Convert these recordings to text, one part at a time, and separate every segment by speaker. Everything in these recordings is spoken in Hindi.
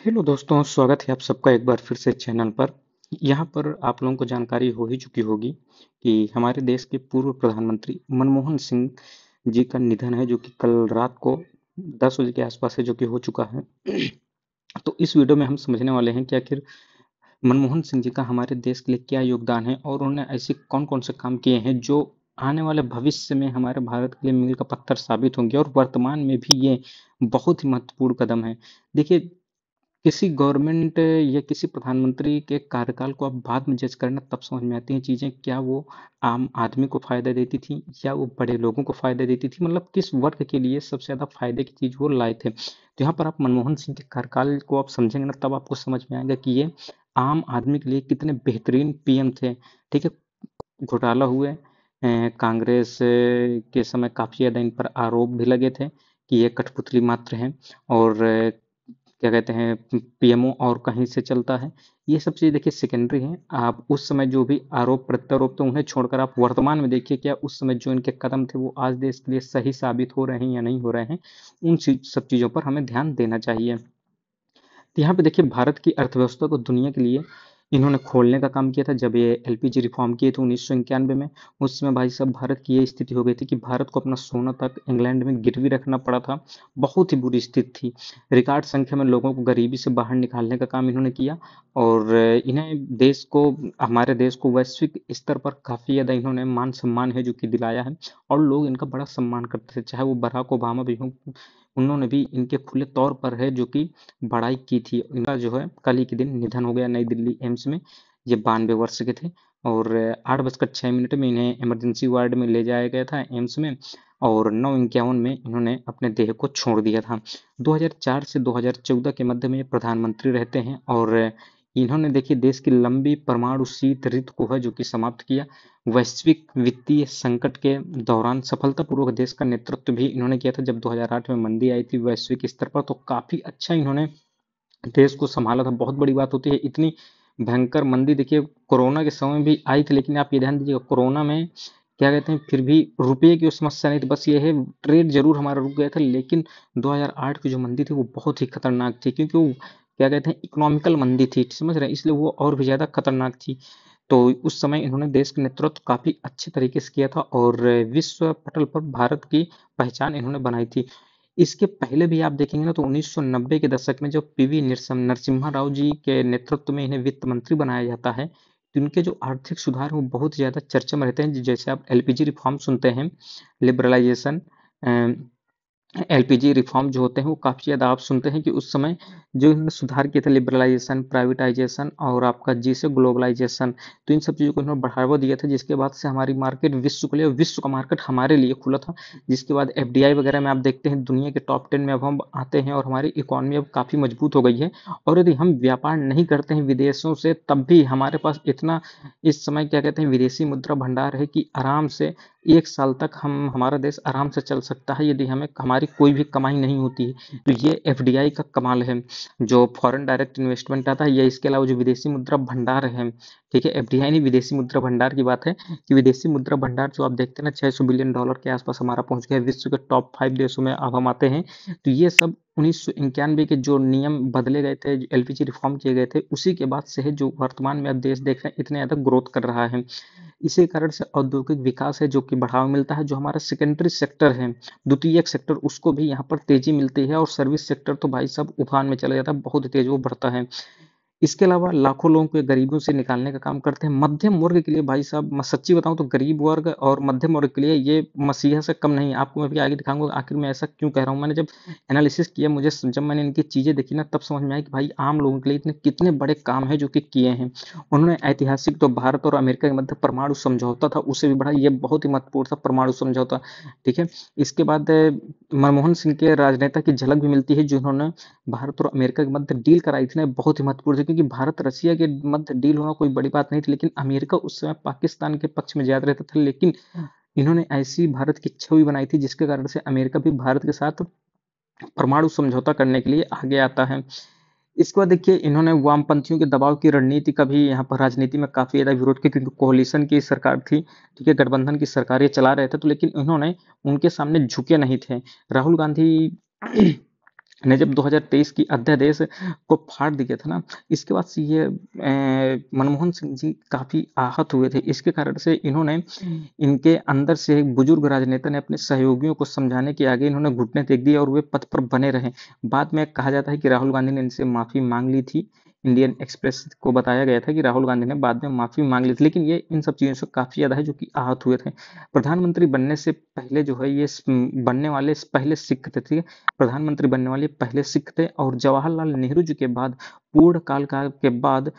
Speaker 1: हेलो दोस्तों, स्वागत है आप सबका एक बार फिर से चैनल पर। यहाँ पर आप लोगों को जानकारी हो ही चुकी होगी कि हमारे देश के पूर्व प्रधानमंत्री मनमोहन सिंह जी का निधन है, जो कि कल रात को 10 बजे के आसपास है, जो कि हो चुका है। तो इस वीडियो में हम समझने वाले हैं कि आखिर मनमोहन सिंह जी का हमारे देश के लिए क्या योगदान है और उन्होंने ऐसे कौन कौन से काम किए हैं जो आने वाले भविष्य में हमारे भारत के लिए मील का पत्थर साबित होंगे, और वर्तमान में भी ये बहुत ही महत्वपूर्ण कदम है। देखिए, किसी गवर्नमेंट या किसी प्रधानमंत्री के कार्यकाल को आप बाद में जज करना तब समझ में आती हैं चीज़ें, क्या वो आम आदमी को फ़ायदा देती थी या वो बड़े लोगों को फ़ायदा देती थी, मतलब किस वर्ग के लिए सबसे ज़्यादा फ़ायदे की चीज़ वो लाए थे। तो यहाँ पर आप मनमोहन सिंह के कार्यकाल को आप समझेंगे ना, तब आपको समझ में आएगा कि ये आम आदमी के लिए कितने बेहतरीन पीएम थे। ठीक है, घोटाला हुए, कांग्रेस के समय काफ़ी ज़्यादा इन पर आरोप भी लगे थे कि ये कठपुतली मात्र हैं, और क्या कहते हैं, पीएमओ और कहीं से चलता है। ये सब चीज़ देखिए सेकेंडरी हैं। आप उस समय जो भी आरोप प्रत्यारोप थे उन्हें छोड़कर आप वर्तमान में देखिए, क्या उस समय जो इनके कदम थे वो आज देश के लिए सही साबित हो रहे हैं या नहीं हो रहे हैं। उन सब चीज़ों पर हमें ध्यान देना चाहिए। तो यहाँ पे देखिए, भारत की अर्थव्यवस्था को दुनिया के लिए इन्होंने खोलने का काम किया था। जब ये एलपीजी रिफॉर्म किए थे 1991 में, उस समय भाई साहब भारत की ये स्थिति हो गई थी कि भारत को अपना सोना तक इंग्लैंड में गिरवी रखना पड़ा था। बहुत ही बुरी स्थिति थी। रिकॉर्ड संख्या में लोगों को गरीबी से बाहर निकालने का काम इन्होंने किया, और इन्हें देश को, हमारे देश को वैश्विक स्तर पर काफ़ी ज़्यादा इन्होंने मान सम्मान है जो कि दिलाया है, और लोग इनका बड़ा सम्मान करते थे। चाहे वो बराक ओबामा भी हों, उन्होंने भी इनके खुले तौर पर है जो कि बड़ाई की थी। इनका जो है कल ही के दिन निधन हो गया नई दिल्ली एम्स में। ये 92 वर्ष के थे, और 8:06 में इन्हें इमरजेंसी वार्ड में ले जाया गया था एम्स में, और 9:51 में इन्होंने अपने देह को छोड़ दिया था। 2004 से 2014 के मध्य में ये प्रधानमंत्री रहते हैं, और इन्होंने देखिए देश की लंबी परमाणु शीत ऋतु को है जो कि समाप्त किया। वैश्विक वित्तीय संकट के दौरान सफलतापूर्वक देश का नेतृत्व भी इन्होंने किया था। जब 2008 में मंदी आई थी वैश्विक स्तर पर, तो काफ़ी अच्छा इन्होंने देश को संभाला था। बहुत बड़ी बात होती है, इतनी भयंकर मंदी देखिए कोरोना के समय भी आई थी, लेकिन आप ये ध्यान दीजिएगा, कोरोना में क्या कहते हैं, फिर भी रुपये की समस्या नहीं थी। बस ये है, ट्रेड जरूर हमारा रुक गया था, लेकिन 2008 की जो मंदी थी वो बहुत ही खतरनाक थी, क्योंकि वो क्या कहते हैं, इकोनॉमिकल मंदी थी, समझ रहे हैं, इसलिए वो और भी ज़्यादा खतरनाक थी। तो उस समय इन्होंने देश का नेतृत्व काफ़ी अच्छे तरीके से किया था, और विश्व पटल पर भारत की पहचान इन्होंने बनाई थी। इसके पहले भी आप देखेंगे ना, तो 1990 के दशक में जब पीवी नरसिम्हा राव जी के नेतृत्व में इन्हें वित्त मंत्री बनाया जाता है, तो इनके जो आर्थिक सुधार हैं वो बहुत ज़्यादा चर्चा में रहते हैं। जैसे आप एलपीजी रिफॉर्म सुनते हैं, लिबरलाइजेशन, एलपीजी रिफॉर्म जो होते हैं वो काफ़ी ज़्यादा आप सुनते हैं कि उस समय जो इन्होंने सुधार किए थे, लिबरलाइजेशन, प्राइवेटाइजेशन और आपका जी से ग्लोबलाइजेशन, तो इन सब चीज़ों को इन्होंने बढ़ावा दिया था, जिसके बाद से हमारी मार्केट विश्व के लिए, विश्व का मार्केट हमारे लिए खुला था। जिसके बाद एफडीआई वगैरह में आप देखते हैं दुनिया के टॉप 10 में अब हम आते हैं, और हमारी इकोनॉमी अब काफ़ी मजबूत हो गई है। और यदि हम व्यापार नहीं करते हैं विदेशों से, तब भी हमारे पास इतना इस समय क्या कहते हैं विदेशी मुद्रा भंडार है कि आराम से 1 साल तक हमारा देश आराम से चल सकता है, यदि हमें हमारी कोई भी कमाई नहीं होती है। तो ये एफडीआई का कमाल है, जो फॉरेन डायरेक्ट इन्वेस्टमेंट आता है, या इसके अलावा जो विदेशी मुद्रा भंडार है। ठीक है, एफडीआई नहीं, विदेशी मुद्रा भंडार की बात है कि विदेशी मुद्रा भंडार जो आप देखते हैं ना, $600 बिलियन के आसपास हमारा पहुंच गया है। विश्व के टॉप 5 देशों में अब हम आते हैं। तो ये सब 1991 के जो नियम बदले गए थे, एलपीजी रिफॉर्म किए गए थे, उसी के बाद से है जो वर्तमान में अब देश देख रहे हैं इतने ज़्यादा ग्रोथ कर रहा है। इसी कारण से औद्योगिक विकास है जो कि बढ़ावा मिलता है। जो हमारा सेकेंडरी सेक्टर है, द्वितीयक सेक्टर, उसको भी यहाँ पर तेजी मिलती है, और सर्विस सेक्टर तो भाई साहब उफान में चला जाता है, बहुत तेज वो बढ़ता है। इसके अलावा लाखों लोगों को गरीबों से निकालने का काम करते हैं। मध्यम वर्ग के लिए भाई साहब, मैं सच्ची बताऊं तो गरीब वर्ग और मध्यम वर्ग के लिए ये मसीहा से कम नहीं है। आपको मैं भी आगे दिखाऊंगा आखिर मैं ऐसा क्यों कह रहा हूँ। मैंने जब एनालिसिस किया, मुझे जब मैंने इनकी चीज़ें देखी ना, तब समझ में आया कि भाई आम लोगों के लिए इतने कितने बड़े काम है जो कि किए हैं उन्होंने। ऐतिहासिक तो भारत और अमेरिका के मध्य परमाणु समझौता था, उससे भी बड़ा ये बहुत ही महत्वपूर्ण था परमाणु समझौता। ठीक है, इसके बाद मनमोहन सिंह के राजनेता की झलक भी मिलती है, जिन्होंने भारत और अमेरिका के मध्य डील कराई थी ना, बहुत ही महत्वपूर्ण थी, क्योंकि भारत रसिया के मध्य डील होना कोई बड़ी बात नहीं थी, लेकिन अमेरिका उस समय पाकिस्तान के पक्ष में ज्यादा रहता था। लेकिन इन्होंने ऐसी भारत की छवि बनाई थी जिसके कारण से अमेरिका भी भारत के साथ परमाणु समझौता करने के लिए आगे आता है। इसके बाद देखिए, इन्होंने वामपंथियों के दबाव की रणनीति का भी यहाँ पर राजनीति में काफी ज्यादा विरोध किया, क्योंकि कोलिशन की सरकार थी। ठीक है, गठबंधन की सरकार ये चला रहे थे, तो लेकिन इन्होंने उनके सामने झुके नहीं थे। राहुल गांधी ने जब 2023 की अध्यादेश को फाड़ दिया था ना, इसके बाद से ये मनमोहन सिंह जी काफ़ी आहत हुए थे। इसके कारण से इन्होंने इनके अंदर से एक बुजुर्ग राजनेता ने अपने सहयोगियों को समझाने के आगे इन्होंने घुटने टेक दिए और वे पद पर बने रहे। बाद में कहा जाता है कि राहुल गांधी ने इनसे माफ़ी मांग ली थी। इंडियन एक्सप्रेस को बताया गया था कि राहुल गांधी ने बाद में माफ़ी मांग ली थी, लेकिन ये इन सब चीज़ों से काफ़ी ज़्यादा है जो कि आहत हुए थे। प्रधानमंत्री बनने से पहले जो है ये बनने वाले पहले सिख थे। प्रधानमंत्री बनने वाले पहले सिख थे और जवाहरलाल नेहरू जी के बाद पूर्ण काल के बाद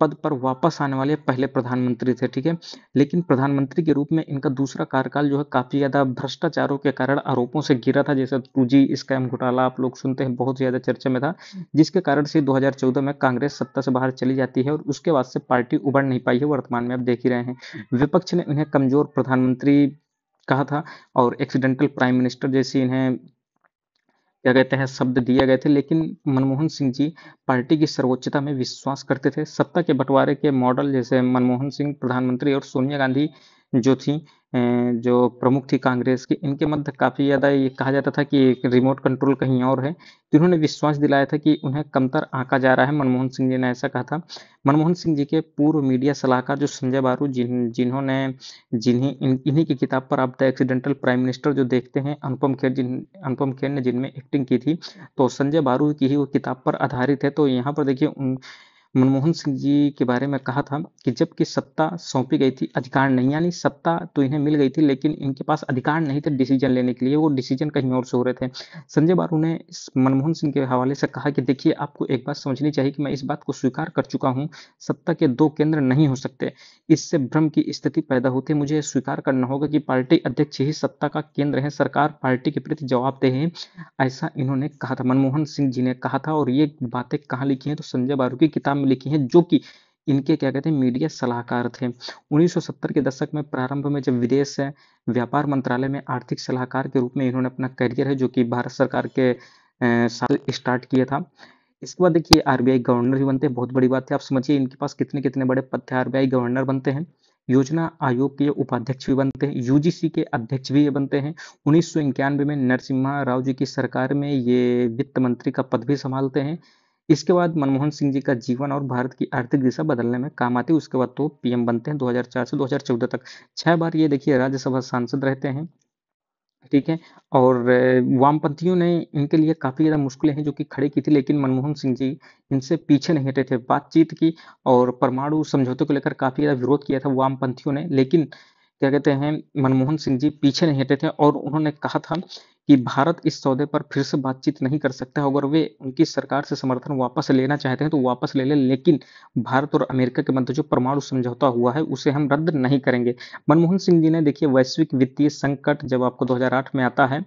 Speaker 1: पद पर वापस आने वाले पहले प्रधानमंत्री थे, ठीक है। लेकिन प्रधानमंत्री के रूप में इनका दूसरा कार्यकाल जो है काफी ज्यादा भ्रष्टाचारों के कारण आरोपों से घिरा था, जैसे 2G स्कैम घोटाला आप लोग सुनते हैं, बहुत ज्यादा चर्चा में था, जिसके कारण से 2014 में कांग्रेस सत्ता से बाहर चली जाती है और उसके बाद से पार्टी उभर नहीं पाई है। वर्तमान में आप देख ही रहे हैं, विपक्ष ने उन्हें कमजोर प्रधानमंत्री कहा था और एक्सीडेंटल प्राइम मिनिस्टर जैसी इन्हें क्या कहते हैं शब्द दिए गए थे। लेकिन मनमोहन सिंह जी पार्टी की सर्वोच्चता में विश्वास करते थे। सत्ता के बंटवारे के मॉडल जैसे मनमोहन सिंह प्रधानमंत्री और सोनिया गांधी जो थी जो प्रमुख थी कांग्रेस की, इनके मध्य काफी ज्यादा ये कहा जाता था कि रिमोट कंट्रोल कहीं और है। तो उन्होंने विश्वास दिलाया था कि उन्हें कमतर आंका जा रहा है। मनमोहन सिंह जी ने ऐसा कहा था। मनमोहन सिंह जी के पूर्व मीडिया सलाहकार जो संजय बारू जिन्होंने इन्हीं की किताब पर आप द एक्सीडेंटल प्राइम मिनिस्टर जो देखते हैं, अनुपम खेर ने जिनमें एक्टिंग की थी, तो संजय बारू की ही वो किताब पर आधारित है। तो यहाँ पर देखिए मनमोहन सिंह जी के बारे में कहा था कि जबकि सत्ता सौंपी गई थी, अधिकार नहीं, यानी सत्ता तो इन्हें मिल गई थी लेकिन इनके पास अधिकार नहीं थे डिसीजन लेने के लिए, वो डिसीजन कहीं और से हो रहे थे। संजय बारू ने मनमोहन सिंह के हवाले से कहा कि देखिए आपको एक बात समझनी चाहिए कि मैं इस बात को स्वीकार कर चुका हूँ, सत्ता के दो केंद्र नहीं हो सकते, इससे भ्रम की स्थिति पैदा होती है। मुझे स्वीकार करना होगा कि पार्टी अध्यक्ष ही सत्ता का केंद्र है, सरकार पार्टी के प्रति जवाबदेह है, ऐसा इन्होंने कहा था, मनमोहन सिंह जी ने कहा था। और ये बातें कहाँ लिखी हैं, तो संजय बारू की किताब में लिखी हैं, जो कि इनके क्या कहते हैं मीडिया सलाहकार थे। 1970 के दशक में प्रारंभ में जब विदेश व्यापार मंत्रालय में आर्थिक सलाहकार के रूप में इन्होंने अपना करियर है जो कि भारत सरकार के साथ स्टार्ट किया था। इसके बाद देखिए आरबीआई गवर्नर भी बनते हैं, बहुत बड़ी बात है। आप समझिए इनके पास कितने कितने बड़े पद थे। आरबीआई गवर्नर बनते हैं, योजना आयोग के उपाध्यक्ष भी बनते हैं, यूजीसी के अध्यक्ष भी ये बनते हैं। 1991 में नरसिम्हा राव जी की सरकार में ये वित्त मंत्री का पद भी संभालते हैं। इसके बाद मनमोहन सिंह जी का जीवन और भारत की आर्थिक दिशा बदलने में काम आती है। उसके बाद तो पीएम बनते हैं 2004 से 2014 तक। 6 बार ये देखिए राज्यसभा सांसद रहते हैं, ठीक है। और वामपंथियों ने इनके लिए काफ़ी ज़्यादा मुश्किलें हैं जो कि खड़ी की थी, लेकिन मनमोहन सिंह जी इनसे पीछे नहीं हटे थे। बातचीत की और परमाणु समझौते को लेकर काफ़ी ज़्यादा विरोध किया था वामपंथियों ने, लेकिन क्या कहते हैं मनमोहन सिंह जी पीछे नहीं हटे थे और उन्होंने कहा था कि भारत इस सौदे पर फिर से बातचीत नहीं कर सकता। अगर वे उनकी सरकार से समर्थन वापस लेना चाहते हैं तो वापस ले लें, लेकिन भारत और अमेरिका के मध्य जो परमाणु समझौता हुआ है उसे हम रद्द नहीं करेंगे। मनमोहन सिंह जी ने देखिए वैश्विक वित्तीय संकट जब आपको 2008 में आता है,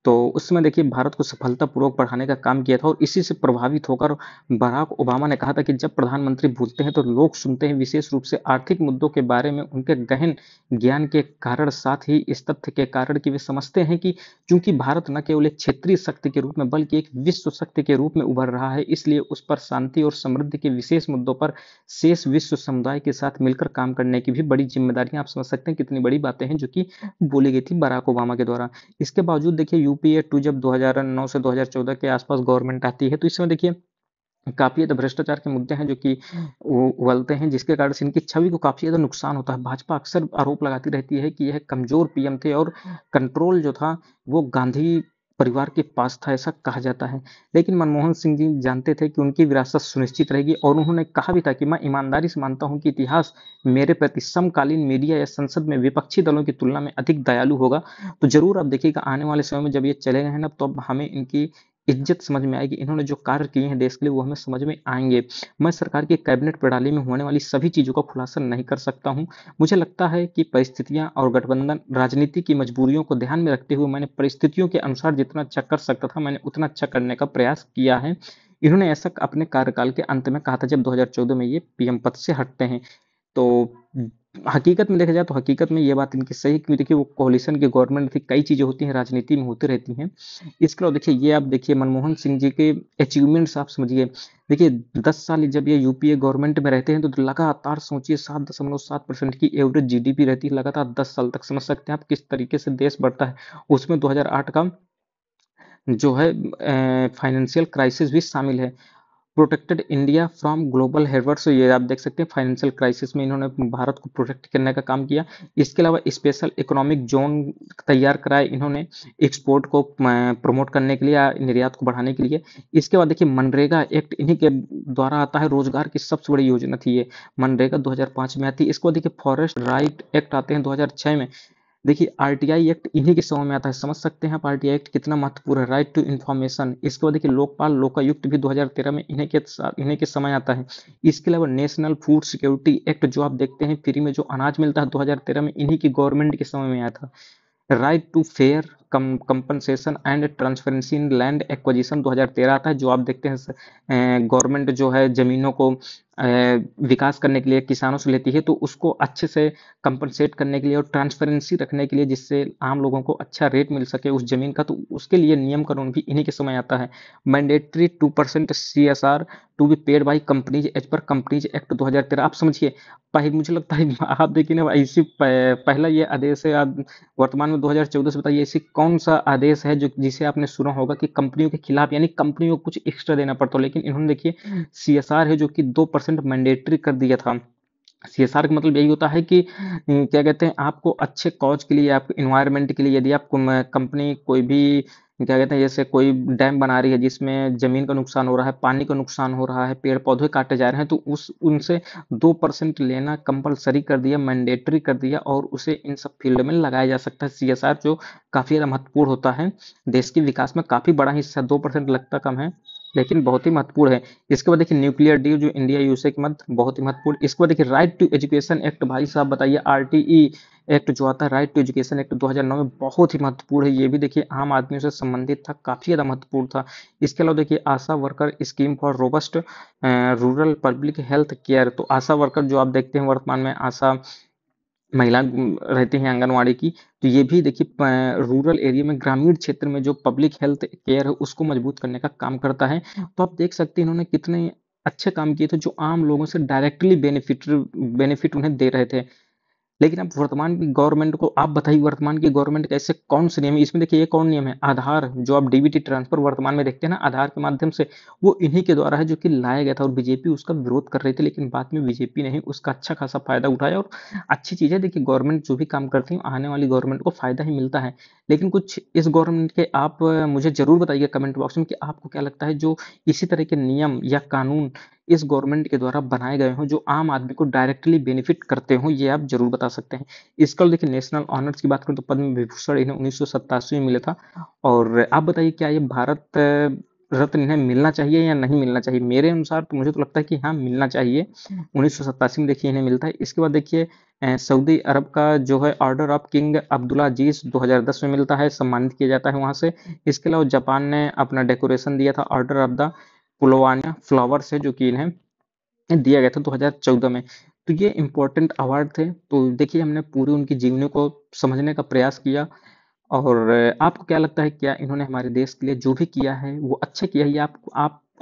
Speaker 1: तो उस समय देखिए भारत को सफलतापूर्वक बढ़ाने का काम किया था और इसी से प्रभावित होकर बराक ओबामा ने कहा था कि जब प्रधानमंत्री बोलते हैं तो लोग सुनते हैं, विशेष रूप से आर्थिक मुद्दों के बारे में उनके गहन ज्ञान के कारण, साथ ही इस तथ्य के कारण कि वे समझते हैं कि चूंकि भारत न केवल एक क्षेत्रीय शक्ति के रूप में बल्कि एक विश्व शक्ति के रूप में उभर रहा है, इसलिए उस पर शांति और समृद्धि के विशेष मुद्दों पर शेष विश्व समुदाय के साथ मिलकर काम करने की भी बड़ी जिम्मेदारियां, आप समझ सकते हैं कितनी बड़ी बातें हैं जो कि बोली गई थी बराक ओबामा के द्वारा। इसके बावजूद देखिए यूपीए 2 जब 2009 से 2014 के आसपास गवर्नमेंट आती है तो इसमें देखिए काफी ज्यादा भ्रष्टाचार के मुद्दे हैं जो कि उबलते हैं, जिसके कारण से इनकी छवि को काफी ज्यादा नुकसान होता है। भाजपा अक्सर आरोप लगाती रहती है कि यह कमजोर पीएम थे और कंट्रोल जो था वो गांधी परिवार के पास था, ऐसा कहा जाता है। लेकिन मनमोहन सिंह जी जानते थे कि उनकी विरासत सुनिश्चित रहेगी और उन्होंने कहा भी था कि मैं ईमानदारी से मानता हूं कि इतिहास मेरे प्रति समकालीन मीडिया या संसद में विपक्षी दलों की तुलना में अधिक दयालु होगा। तो जरूर आप देखिएगा आने वाले समय में जब ये चले गए हैं ना, तो अब हमें इनकी इज्जत समझ में आएगी। इन्होंने जो कार्य किए हैं देश के लिए वो हमें समझ में आएंगे। मैं सरकार की कैबिनेट प्रणाली में होने वाली सभी चीजों का खुलासा नहीं कर सकता हूं। मुझे लगता है कि परिस्थितियां और गठबंधन राजनीति की मजबूरियों को ध्यान में रखते हुए मैंने परिस्थितियों के अनुसार जितना अच्छा कर सकता था मैंने उतना अच्छा करने का प्रयास किया है। इन्होंने ऐसा अपने कार्यकाल के अंत में कहा था जब 2014 में ये पीएम पद से हटते हैं। तो हकीकत में देखा जाए तो हकीकत में ये बात इनकी सही है, क्योंकि देखिए वो कोalition की गवर्नमेंट थी, कई चीजें होती हैं राजनीति में होती रहती हैं। इसके अलावा देखिए ये आप देखिए मनमोहन सिंह जी के अचीवमेंट्स आप समझिए। देखिए 10 साल जब ये यूपीए गवर्नमेंट में रहते हैं तो लगातार सोचिए 7.7% की एवरेज जीडीपी रहती है लगातार 10 साल तक। समझ सकते हैं आप किस तरीके से देश बढ़ता है। उसमें 2008 का जो है फाइनेंशियल क्राइसिस भी शामिल है। Protected India from global Haber's, ये आप देख सकते हैं फाइनेंशियल क्राइसिस में इन्होंने भारत को प्रोटेक्ट करने का काम किया। इसके अलावा स्पेशल इकोनॉमिक जोन तैयार कराए इन्होंने एक्सपोर्ट को प्रमोट करने के लिए या निर्यात को बढ़ाने के लिए। इसके बाद देखिए मनरेगा एक्ट इन्हीं के द्वारा आता है, रोजगार की सबसे बड़ी योजना थी ये। मनरेगा 2005 में आती है। इसके बाद देखिए फॉरेस्ट राइट एक्ट आते हैं 2006 में। देखिए आरटीआई एक्ट इन्हीं के समय में आता है, समझ सकते हैं आप आरटीआई एक्ट कितना महत्वपूर्ण है, राइट टू इन्फॉर्मेशन। इसके बाद देखिए लोकपाल लोकायुक्त भी 2013 में इन्हीं के समय आता है। इसके अलावा नेशनल फूड सिक्योरिटी एक्ट जो आप देखते हैं फ्री में जो अनाज मिलता है 2013 में इन्हीं की गवर्नमेंट के समय में आया था। Right to fair compensation and transparency in land acquisition 2013 आता है, जो आप देखते हैं गवर्नमेंट जो है जमीनों को विकास करने के लिए किसानों से लेती है, तो उसको अच्छे से कंपनसेट करने के लिए और ट्रांसपेरेंसी रखने के लिए जिससे आम लोगों को अच्छा रेट मिल सके उस जमीन का, तो उसके लिए नियम कानून भी इन्हीं के समय आता है। Mandatory 2% CSR to be paid by companies as per companies act 2013। आप समझिए, मुझे लगता है आप देखिए ना इसी पहला ये आदेश है वर्तमान में 2014 से। बताइए ऐसी कौन सा आदेश है जो जिसे आपने सुना होगा कि कंपनियों के खिलाफ यानी कंपनियों को कुछ एक्स्ट्रा देना पड़ता हो, लेकिन इन्होंने देखिए सीएसआर है जो कि 2% मैंडेटरी कर दिया था। सीएसआर का मतलब यही होता है कि क्या कहते हैं आपको अच्छे कॉज के लिए, आपको इन्वायरमेंट के लिए, यदि आप कंपनी कोई भी क्या कहते हैं जैसे कोई डैम बना रही है जिसमें जमीन का नुकसान हो रहा है, पानी का नुकसान हो रहा है, पेड़ पौधे काटे जा रहे हैं, तो उस उनसे 2% लेना कंपलसरी कर दिया, मैंडेटरी कर दिया, और उसे इन सब फील्ड में लगाया जा सकता है सीएसआर, जो काफी ज्यादा महत्वपूर्ण होता है। देश के विकास में काफी बड़ा हिस्सा, 2% लगता कम है लेकिन बहुत ही महत्वपूर्ण है। इसके बाद देखिए न्यूक्लियर डील जो इंडिया यूएसए के मध्य, बहुत ही महत्वपूर्ण। इसके बाद देखिए राइट टू एजुकेशन एक्ट, भाई साहब बताइए आरटीई एक्ट जो आता है, राइट टू एजुकेशन एक्ट 2009 में, बहुत ही महत्वपूर्ण है। ये भी देखिए आम आदमियों से संबंधित था, काफी ज्यादा महत्वपूर्ण था। इसके अलावा देखिए ASHA worker scheme for robust rural public health care, तो आशा वर्कर जो आप देखते हैं वर्तमान में आशा महिला रहती हैं आंगनवाड़ी की, तो ये भी देखिए रूरल एरिया में, ग्रामीण क्षेत्र में जो पब्लिक हेल्थ केयर है उसको मजबूत करने का काम करता है। तो आप देख सकते हैं इन्होंने कितने अच्छे काम किए थे जो आम लोगों से डायरेक्टली बेनिफिट उन्हें दे रहे थे। लेकिन अब वर्तमान की गवर्नमेंट को आप बताइए, वर्तमान की गवर्नमेंट का ऐसे कौन से नियम है इसमें? देखिए ये कौन नियम है, आधार जो आप डीबीटी ट्रांसफर वर्तमान में देखते हैं ना आधार के माध्यम से, वो इन्हीं के द्वारा है जो कि लाया गया था, और बीजेपी उसका विरोध कर रही थी, लेकिन बाद में बीजेपी ने ही उसका अच्छा खासा फायदा उठाया। और अच्छी चीज है, देखिए गवर्नमेंट जो भी काम करती है आने वाली गवर्नमेंट को फायदा ही मिलता है। लेकिन कुछ इस गवर्नमेंट के आप मुझे जरूर बताइए कमेंट बॉक्स में कि आपको क्या लगता है जो इसी तरह के नियम या कानून इस गवर्नमेंट के द्वारा बनाए गए हों जो आम आदमी को डायरेक्टली बेनिफिट करते हों, ये आप जरूर बता सकते हैं। इसके अलावा देखिए नेशनल ऑनर्स की बात करें तो पद्म विभूषण इन्हें 1987 में मिला था। और आप बताइए क्या ये भारत रत्न इन्हें मिलना चाहिए या नहीं मिलना चाहिए? मेरे अनुसार तो मुझे तो लगता है कि हाँ मिलना चाहिए। 1987 में देखिए इन्हें मिलता है। इसके बाद देखिए सऊदी अरब का जो है ऑर्डर ऑफ किंग अब्दुल्ला अजीज 2010 में मिलता है, सम्मानित किया जाता है वहां से। इसके अलावा जापान ने अपना डेकोरेशन दिया था, order of the Pulwana flower से, जो कि इन्हें दिया गया था 2014 में। तो ये इम्पोर्टेंट अवार्ड थे। तो देखिए हमने पूरी उनकी जीवनी को समझने का प्रयास किया। और आपको क्या लगता है, क्या इन्होंने हमारे देश के लिए जो भी किया है वो अच्छा किया है, या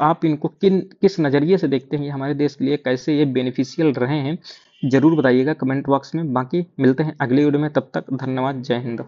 Speaker 1: आप इनको किस नज़रिए से देखते हैं, ये हमारे देश के लिए कैसे ये बेनिफिशियल रहे हैं? जरूर बताइएगा कमेंट बॉक्स में। बाकी मिलते हैं अगले वीडियो में, तब तक धन्यवाद, जय हिंद।